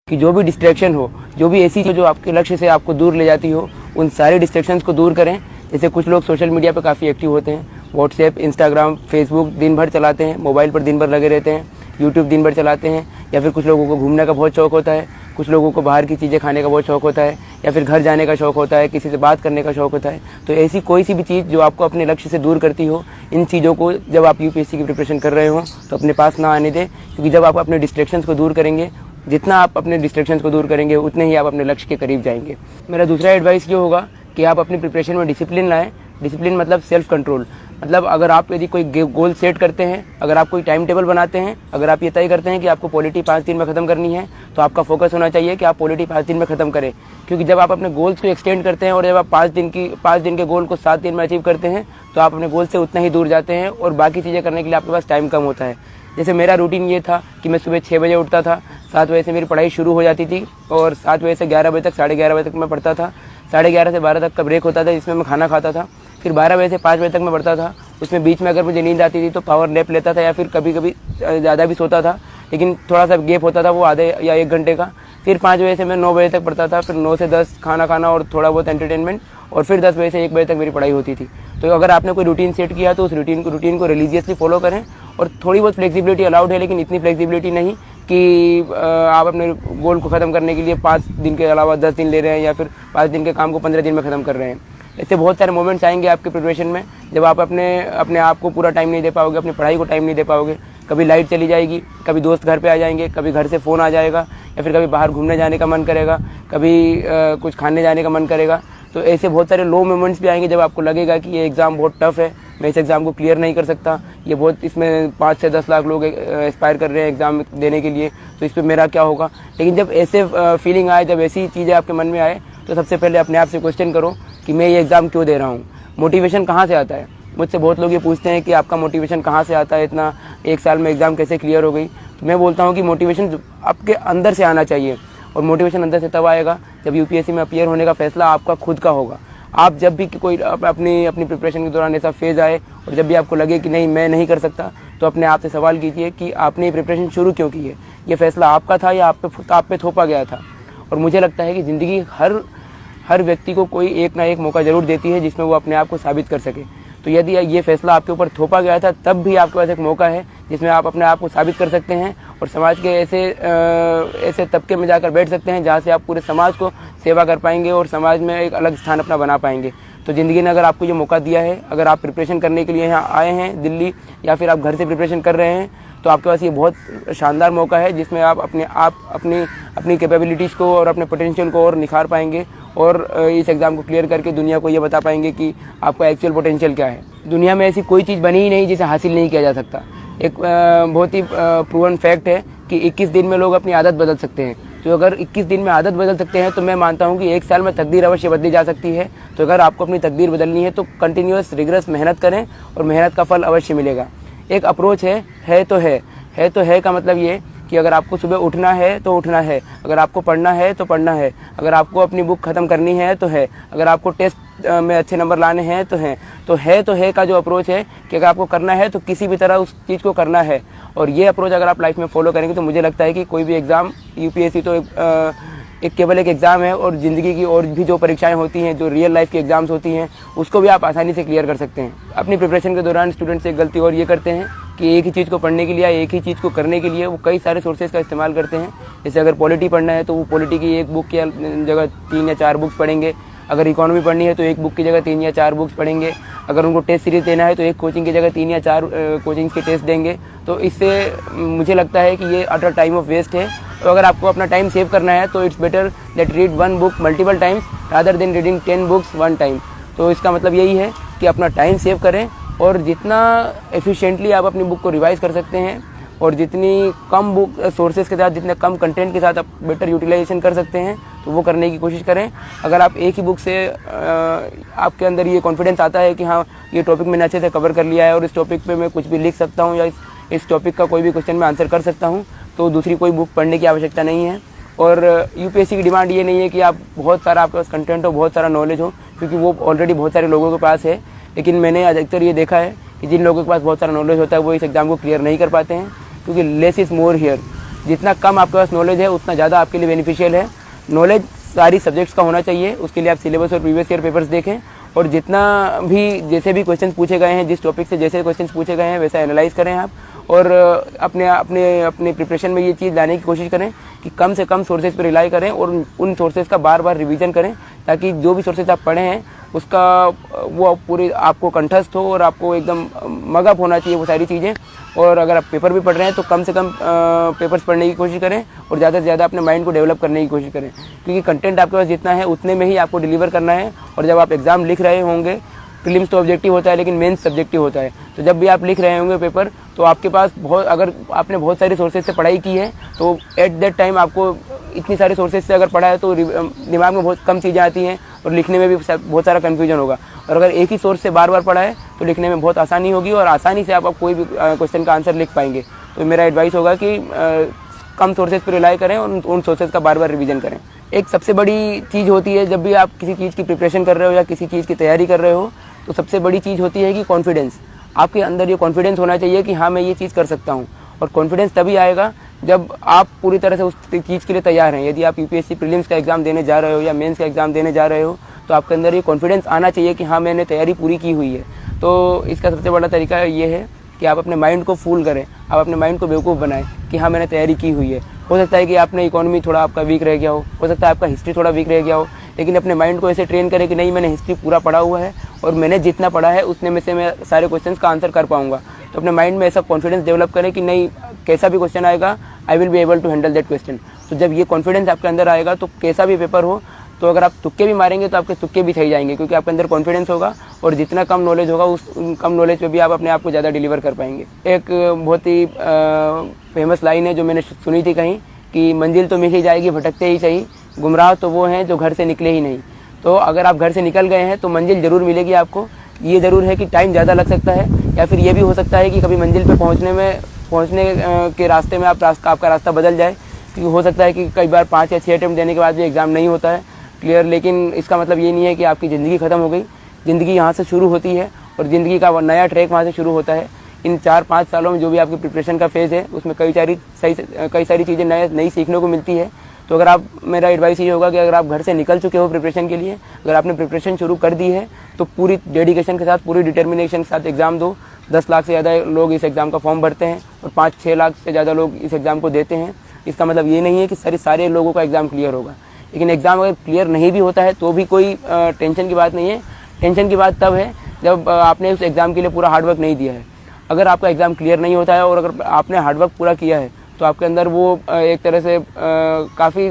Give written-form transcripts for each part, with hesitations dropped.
कि जो भी डिस्ट्रैक्शन हो, जो भी ऐसी जो आपके लक्ष्य से आपको दूर ले जाती हो, उन सारे डिस्ट्रैक्शंस को दूर करें। जैसे कुछ लोग सोशल मीडिया पर काफ़ी एक्टिव होते हैं, व्हाट्सएप, इंस्टाग्राम, फेसबुक दिन भर चलाते हैं, मोबाइल पर दिन भर लगे रहते हैं, यूट्यूब दिन भर चलाते हैं, या फिर कुछ लोगों को घूमने का बहुत शौक होता है, कुछ लोगों को बाहर की चीज़ें खाने का बहुत शौक होता है, या फिर घर जाने का शौक होता है, किसी से बात करने का शौक होता है। तो ऐसी कोई सी भी चीज़ जो आपको अपने लक्ष्य से दूर करती हो, इन चीज़ों को जब आप यूपीएससी की प्रिपरेशन कर रहे हो तो अपने पास ना आने दें, क्योंकि जब आप अपने डिस्ट्रैक्शंस को दूर करेंगे, जितना आप अपने डिस्ट्रैक्शंस को दूर करेंगे उतने ही आप अपने लक्ष्य के करीब जाएंगे। मेरा दूसरा एडवाइस ये होगा कि आप अपनी प्रिपरेशन में डिसिप्लिन लाएं। डिसिप्लिन मतलब सेल्फ कंट्रोल। मतलब अगर आप यदि कोई गोल सेट करते हैं, अगर आप कोई टाइम टेबल बनाते हैं, अगर आप ये तय करते हैं कि आपको पॉलिटी 5 दिन में ख़त्म करनी है, तो आपका फोकस होना चाहिए कि आप पॉलिटी 5 दिन में ख़त्म करें। क्योंकि जब आप अपने गोल्स को एक्सटेंड करते हैं और जब आप 5 दिन के गोल को 7 दिन में अचीव करते हैं, तो आप अपने गोल से उतना ही दूर जाते हैं और बाकी चीज़ें करने के लिए आपके पास टाइम कम होता है। जैसे मेरा रूटीन ये था कि मैं सुबह 6 बजे उठता था, 7 बजे से मेरी पढ़ाई शुरू हो जाती थी और 7 बजे से 11 बजे तक, 11:30 बजे तक मैं पढ़ता था। 11:30 से 12 तक का ब्रेक होता था, जिसमें मैं खाना खाता था। फिर 12 बजे से 5 बजे तक मैं पढ़ता था। उसमें बीच में अगर मुझे नींद आती थी तो पावर नैप लेता था, या फिर कभी कभी ज़्यादा भी सोता था, लेकिन थोड़ा सा गैप होता था, वो आधे या 1 घंटे का। फिर 5 बजे से मैं 9 बजे तक पढ़ता था, फिर 9 से 10 खाना खाना और थोड़ा बहुत एंटरटेनमेंट, और फिर 10 बजे से 1 बजे तक मेरी पढ़ाई होती थी। तो अगर आपने कोई रूटीन सेट किया तो उस रूटीन को रिलीजियसली फॉलो करें। और थोड़ी बहुत फ्लेक्सिबिलिटी अलाउड है, लेकिन इतनी फ्लेक्सिबिलिटी नहीं कि आप अपने गोल को ख़त्म करने के लिए 5 दिन के अलावा 10 दिन ले रहे हैं, या फिर 5 दिन के काम को 15 दिन में ख़त्म कर रहे हैं। ऐसे बहुत सारे मोमेंट्स आएंगे आपके प्रिपरेशन में जब आप अपने आप को पूरा टाइम नहीं दे पाओगे, अपनी पढ़ाई को टाइम नहीं दे पाओगे। कभी लाइट चली जाएगी, कभी दोस्त घर पे आ जाएंगे, कभी घर से फ़ोन आ जाएगा, या फिर कभी बाहर घूमने जाने का मन करेगा, कभी कुछ खाने जाने का मन करेगा। तो ऐसे बहुत सारे लो मोमेंट्स भी आएंगे जब आपको लगेगा कि ये एग्ज़ाम बहुत टफ है, मैं इस एग्ज़ाम को क्लियर नहीं कर सकता, ये बहुत, इसमें 5 से 10 लाख लोग एस्पायर कर रहे हैं एग्ज़ाम देने के लिए, तो इस पर मेरा क्या होगा। लेकिन जब ऐसे फीलिंग आए, जब ऐसी चीज़ें आपके मन में आए, तो सबसे पहले अपने आप से क्वेश्चन करो कि मैं ये एग्ज़ाम क्यों दे रहा हूँ। मोटिवेशन कहाँ से आता है। मुझसे बहुत लोग ये पूछते हैं कि आपका मोटिवेशन कहाँ से आता है, इतना 1 साल में एग्ज़ाम कैसे क्लियर हो गई। तो मैं बोलता हूँ कि मोटिवेशन आपके अंदर से आना चाहिए, और मोटिवेशन अंदर से तब आएगा जब यूपीएससी में अपीयर होने का फैसला आपका खुद का होगा। आप जब भी कोई अपनी प्रिपरेशन के दौरान ऐसा फेज़ आए और जब भी आपको लगे कि नहीं मैं नहीं कर सकता, तो अपने आप से सवाल कीजिए कि आपने ये प्रिपरेशन शुरू क्यों की है। ये फैसला आपका था या आप पे थोपा गया था। और मुझे लगता है कि ज़िंदगी हर व्यक्ति को कोई एक ना एक मौका ज़रूर देती है जिसमें वो अपने आप को साबित कर सके। तो यदि ये फैसला आपके ऊपर थोपा गया था, तब भी आपके पास एक मौका है जिसमें आप अपने आप को साबित कर सकते हैं और समाज के ऐसे तबके में जाकर बैठ सकते हैं जहाँ से आप पूरे समाज को सेवा कर पाएंगे और समाज में एक अलग स्थान अपना बना पाएंगे। तो ज़िंदगी ने अगर आपको ये मौका दिया है, अगर आप प्रिपरेशन करने के लिए यहाँ आए हैं दिल्ली, या फिर आप घर से प्रिपरेशन कर रहे हैं, तो आपके पास ये बहुत शानदार मौका है जिसमें आप अपनी कैपेबिलिटीज़ को और अपने पोटेंशियल को और निखार पाएंगे, और इस एग्ज़ाम को क्लियर करके दुनिया को ये बता पाएंगे कि आपका एक्चुअल पोटेंशियल क्या है। दुनिया में ऐसी कोई चीज़ बनी ही नहीं जिसे हासिल नहीं किया जा सकता। एक बहुत ही प्रूवन फैक्ट है कि 21 दिन में लोग अपनी आदत बदल सकते हैं। तो अगर 21 दिन में आदत बदल सकते हैं, तो मैं मानता हूं कि 1 साल में तकदीर अवश्य बदली जा सकती है। तो अगर आपको अपनी तकदीर बदलनी है तो कंटिन्यूअस रिगरस मेहनत करें और मेहनत का फल अवश्य मिलेगा। एक अप्रोच है तो है का मतलब ये कि अगर आपको सुबह उठना है तो उठना है, अगर आपको पढ़ना है तो पढ़ना है, अगर आपको अपनी बुक ख़त्म करनी है तो है, अगर आपको टेस्ट में अच्छे नंबर लाने हैं तो है का जो अप्रोच है कि अगर आपको करना है तो किसी भी तरह उस चीज़ को करना है। और ये अप्रोच अगर आप लाइफ में फॉलो करेंगे तो मुझे लगता है कि कोई भी एग्ज़ाम, यूपीएससी तो केवल एक एग्ज़ाम है, और ज़िंदगी की और भी जो परीक्षाएं होती हैं, जो रियल लाइफ की एग्ज़ाम्स होती हैं, उसको भी आप आसानी से क्लियर कर सकते हैं। अपनी प्रिपरेशन के दौरान स्टूडेंट्स एक गलती और ये करते हैं कि एक ही चीज़ को पढ़ने के लिए या एक ही चीज़ को करने के लिए वो कई सारे सोर्सेज का इस्तेमाल करते हैं। जैसे अगर पॉलिटी पढ़ना है तो वो पॉलिटी की एक बुक की जगह 3 या 4 बुक्स पढ़ेंगे, अगर इकोनॉमी पढ़नी है तो एक बुक की जगह 3 या 4 बुक्स पढ़ेंगे, अगर उनको टेस्ट सीरीज देना है तो एक कोचिंग की जगह 3 या 4 कोचिंग के टेस्ट देंगे। तो इससे मुझे लगता है कि ये अटर टाइम ऑफ वेस्ट है। तो अगर आपको अपना टाइम सेव करना है तो it's better that read 1 book multiple times rather than reading 10 books 1 time. तो इसका मतलब यही है कि अपना टाइम सेव करें, और जितना एफिशिएंटली आप अपनी बुक को रिवाइज़ कर सकते हैं और जितनी कम बुक सोर्सेज के साथ, जितने कम कंटेंट के साथ आप बेटर यूटिलाइजेशन कर सकते हैं, तो वो करने की कोशिश करें। अगर आप एक ही बुक से आपके अंदर ये कॉन्फिडेंस आता है कि हाँ ये टॉपिक मैंने अच्छे से कवर कर लिया है और इस टॉपिक पे मैं कुछ भी लिख सकता हूँ या इस टॉपिक का कोई भी क्वेश्चन मैं आंसर कर सकता हूँ, तो दूसरी कोई बुक पढ़ने की आवश्यकता नहीं है। और यूपीएससी की डिमांड ये नहीं है कि आप बहुत सारा आपके पास कंटेंट हो, बहुत सारा नॉलेज हो, क्योंकि वो ऑलरेडी बहुत सारे लोगों के पास है। लेकिन मैंने अधिकतर ये देखा है कि जिन लोगों के पास बहुत सारा नॉलेज होता है वो इस एग्ज़ाम को क्लियर नहीं कर पाते हैं, क्योंकि लेस इज़ मोर हियर। जितना कम आपके पास नॉलेज है उतना ज़्यादा आपके लिए बेनिफिशियल है। नॉलेज सारी सब्जेक्ट्स का होना चाहिए, उसके लिए आप सिलेबस और प्रीवियस ईयर पेपर्स देखें और जितना भी जैसे भी क्वेश्चन पूछे गए हैं, जिस टॉपिक से जैसे क्वेश्चन पूछे गए हैं वैसा एनालाइज करें आप, और अपने अपने अपने प्रिपरेशन में ये चीज़ लाने की कोशिश करें कि कम से कम सोर्सेज पर रिलाई करें और उन सोर्सेज का बार बार रिवीजन करें, ताकि जो भी सोर्सेज आप पढ़े हैं उसका वो पूरी आपको कंठस्थ हो और आपको एकदम मगअप होना चाहिए वो सारी चीज़ें। और अगर आप पेपर भी पढ़ रहे हैं तो कम से कम पेपर्स पढ़ने की कोशिश करें और ज़्यादा से ज़्यादा अपने माइंड को डेवलप करने की कोशिश करें, क्योंकि कंटेंट आपके पास जितना है उतने में ही आपको डिलीवर करना है। और जब आप एग्ज़ाम लिख रहे होंगे, प्रीलिम्स तो ऑब्जेक्टिव होता है लेकिन मेंस सब्जेक्टिव होता है, तो जब भी आप लिख रहे होंगे पेपर तो आपके पास अगर आपने बहुत सारे सोर्सेज से पढ़ाई की है तो एट दैट टाइम आपको इतनी सारे सोर्सेज से अगर पढ़ा है तो दिमाग में बहुत कम चीज़ें आती हैं और लिखने में भी बहुत सारा कन्फ्यूजन होगा। और अगर एक ही सोर्स से बार बार पढ़ा है तो लिखने में बहुत आसानी होगी और आसानी से आप कोई भी क्वेश्चन का आंसर लिख पाएंगे। तो मेरा एडवाइस होगा कि कम सोर्सेज पर रिलाई करें और उन सोर्सेज का बार बार रिवीजन करें। एक सबसे बड़ी चीज़ होती है जब भी आप किसी चीज़ की प्रिपरेशन कर रहे हो या किसी चीज़ की तैयारी कर रहे हो, तो सबसे बड़ी चीज़ होती है कि कॉन्फिडेंस। आपके अंदर ये कॉन्फिडेंस होना चाहिए कि हाँ मैं ये चीज़ कर सकता हूँ। और कॉन्फिडेंस तभी आएगा जब आप पूरी तरह से उस चीज़ के लिए तैयार हैं। यदि आप यूपीएससी प्रीलिम्स का एग्ज़ाम देने जा रहे हो या मेंस का एग्ज़ाम देने जा रहे हो तो आपके अंदर ये कॉन्फिडेंस आना चाहिए कि हाँ मैंने तैयारी पूरी की हुई है। तो इसका सबसे बड़ा तरीका ये है कि आप अपने माइंड को फूल करें, आप अपने माइंड को बेवकूफ़ बनाएं कि हाँ मैंने तैयारी की हुई है। हो सकता है कि आपने इकोनॉमी थोड़ा आपका वीक रह गया हो सकता है आपका हिस्ट्री थोड़ा वीक रह गया हो, लेकिन अपने माइंड को ऐसे ट्रेन करें कि नहीं मैंने हिस्ट्री पूरा पढ़ा हुआ है और मैंने जितना पढ़ा है उतने में से मैं सारे क्वेश्चंस का आंसर कर पाऊंगा। तो अपने माइंड में ऐसा कॉन्फिडेंस डेवलप करें कि नहीं कैसा भी क्वेश्चन आएगा I will be able to handle that question. तो जब ये कॉन्फिडेंस आपके अंदर आएगा तो कैसा भी पेपर हो, तो अगर आप तुक्के भी मारेंगे तो आपके तुक्के भी सही जाएंगे, क्योंकि आपके अंदर कॉन्फिडेंस होगा और जितना कम नॉलेज होगा उस कम नॉलेज पे भी आप अपने आप को ज़्यादा डिलीवर कर पाएंगे। एक बहुत ही फेमस लाइन है जो मैंने सुनी थी कहीं कि मंजिल तो मिल ही जाएगी भटकते ही सही, गुमराह तो वो हैं जो घर से निकले ही नहीं। तो अगर आप घर से निकल गए हैं तो मंजिल ज़रूर मिलेगी आपको। ये ज़रूर है कि टाइम ज़्यादा लग सकता है या फिर ये भी हो सकता है कि कभी मंजिल पे पहुंचने के रास्ते में आपका रास्ता बदल जाए, क्योंकि हो सकता है कि कई बार 5 या 6 अटेम्प्ट देने के बाद भी एग्ज़ाम नहीं होता है क्लियर। लेकिन इसका मतलब ये नहीं है कि आपकी ज़िंदगी ख़त्म हो गई। ज़िंदगी यहाँ से शुरू होती है और ज़िंदगी का नया ट्रैक वहाँ से शुरू होता है। इन 4-5 सालों में जो भी आपकी प्रिपरेशन का फेज़ है उसमें कई सारी चीज़ें नई सीखने को मिलती है। तो अगर आप मेरा एडवाइस ये होगा कि अगर आप घर से निकल चुके हो प्रिपरेशन के लिए, अगर आपने प्रिपरेशन शुरू कर दी है तो पूरी डेडिकेशन के साथ, पूरी डिटर्मिनेशन के साथ एग्ज़ाम दो। 10 लाख से ज़्यादा लोग इस एग्ज़ाम का फॉर्म भरते हैं और 5-6 लाख से ज़्यादा लोग इस एग्ज़ाम को देते हैं। इसका मतलब ये नहीं है कि सारे लोगों का एग्ज़ाम क्लियर होगा, लेकिन एग्ज़ाम अगर क्लियर नहीं भी होता है तो भी कोई टेंशन की बात नहीं है। टेंशन की बात तब है जब आपने उस एग्ज़ाम के लिए पूरा हार्डवर्क नहीं दिया है। अगर आपका एग्ज़ाम क्लियर नहीं होता है और अगर आपने हार्डवर्क पूरा किया है तो आपके अंदर वो एक तरह से काफ़ी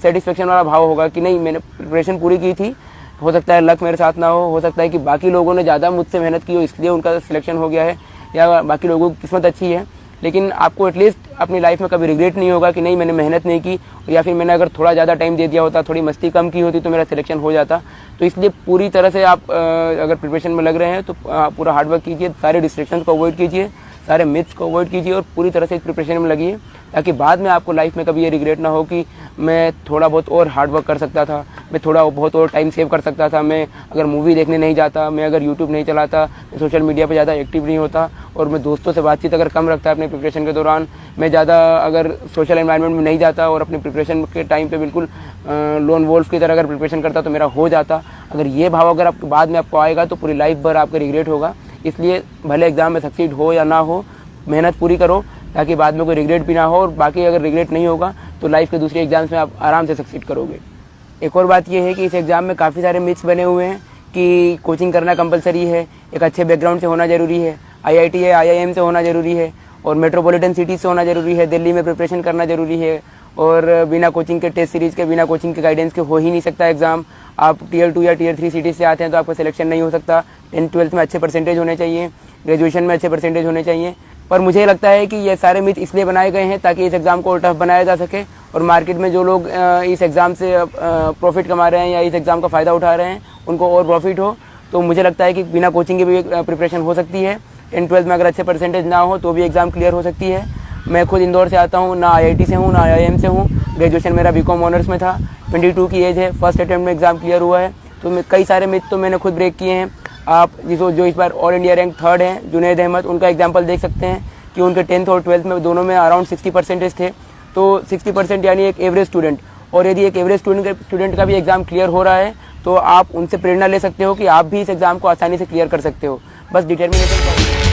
सेटिस्फेक्शन वाला भाव होगा कि नहीं मैंने प्रिपरेशन पूरी की थी। हो सकता है लक मेरे साथ ना हो सकता है कि बाकी लोगों ने ज़्यादा मुझसे मेहनत की हो इसलिए उनका सिलेक्शन हो गया है, या बाकी लोगों की किस्मत अच्छी है, लेकिन आपको एटलीस्ट अपनी लाइफ में कभी रिग्रेट नहीं होगा कि नहीं मैंने मेहनत नहीं की, या फिर मैंने अगर थोड़ा ज़्यादा टाइम दे दिया होता, थोड़ी मस्ती कम की होती तो मेरा सिलेक्शन हो जाता। तो इसलिए पूरी तरह से आप अगर प्रिपरेशन में लग रहे हैं तो पूरा हार्डवर्क कीजिए, सारे डिस्ट्रैक्शंस को अवॉइड कीजिए, सारे मिथ्स को अवॉइड कीजिए और पूरी तरह से इस प्रिपरेशन में लगिए, ताकि बाद में आपको लाइफ में कभी ये रिग्रेट ना हो कि मैं थोड़ा बहुत और हार्डवर्क कर सकता था, मैं थोड़ा बहुत और टाइम सेव कर सकता था, मैं अगर मूवी देखने नहीं जाता, मैं अगर यूट्यूब नहीं चलाता, मैं सोशल मीडिया पे ज़्यादा एक्टिव नहीं होता और मैं दोस्तों से बातचीत अगर कम रखता अपने प्रिपरेशन के दौरान, मैं ज़्यादा अगर सोशल एनवायरनमेंट में नहीं जाता और अपने प्रिपरेशन के टाइम पे बिल्कुल लोन वोल्फ की तरह अगर प्रिपरेशन करता तो मेरा हो जाता। अगर ये भाव अगर आपके बाद में आपको आएगा तो पूरी लाइफ भर आपका रिग्रेट होगा। इसलिए भले एग्ज़ाम में सक्सीड हो या ना हो, मेहनत पूरी करो ताकि बाद में कोई रिग्रेट भी ना हो, और बाकी अगर रिग्रेट नहीं होगा तो लाइफ के दूसरे एग्जाम्स में आप आराम से सक्सीड करोगे। एक और बात यह है कि इस एग्ज़ाम में काफ़ी सारे मिथ्स बने हुए हैं कि कोचिंग करना कंपलसरी है, एक अच्छे बैकग्राउंड से होना ज़रूरी है, IIT या IIM से होना ज़रूरी है, और मेट्रोपॉलिटन सिटी से होना ज़रूरी है, दिल्ली में प्रिपरेशन करना ज़रूरी है, और बिना कोचिंग के टेस्ट सीरीज़ के, बिना कोचिंग के गाइडेंस के हो ही नहीं सकता एग्ज़ाम। आप Tier 2 या Tier 3 सिटीज़ से आते हैं तो आपका सिलेक्शन नहीं हो सकता। 10th-12th में अच्छे परसेंटेज होने चाहिए, ग्रेजुएशन में अच्छे परसेंटेज होने चाहिए। पर मुझे लगता है कि ये सारे मिथ इसलिए बनाए गए हैं ताकि इस एग्ज़ाम को और टफ बनाया जा सके, और मार्केट में जो लोग इस एग्ज़ाम से प्रॉफिट कमा रहे हैं या इस एग्ज़ाम का फ़ायदा उठा रहे हैं उनको और प्रॉफिट हो। तो मुझे लगता है कि बिना कोचिंग के भी प्रिपरेशन हो सकती है। 10th-12th में अगर अच्छे परसेंटेज ना हो तो भी एग्ज़ाम क्लियर हो सकती है। मैं खुद इंदौर से आता हूँ, ना IIT से हूँ ना IIM से हूँ, ग्रेजुएशन मेरा BCom ऑनर्स में था, 22 की एज है, फर्स्ट अटेम्प्ट में एग्ज़ाम क्लियर हुआ है। तो कई सारे मिथ तो मैंने खुद ब्रेक किए हैं। आप जो इस बार ऑल इंडिया रैंक 3rd हैं, जुनैद अहमद, उनका एग्जाम्पल देख सकते हैं कि उनके 10th और 12th में दोनों में अराउंड 60 परसेंटेज थे। तो 60% यानी एक एवरेज स्टूडेंट। और यदि एक एवरेज स्टूडेंट का भी एग्ज़ाम क्लियर हो रहा है तो आप उनसे प्रेरणा ले सकते हो कि आप भी इस एग्ज़ाम को आसानी से क्लियर कर सकते हो। बस डिटर्मिनेशन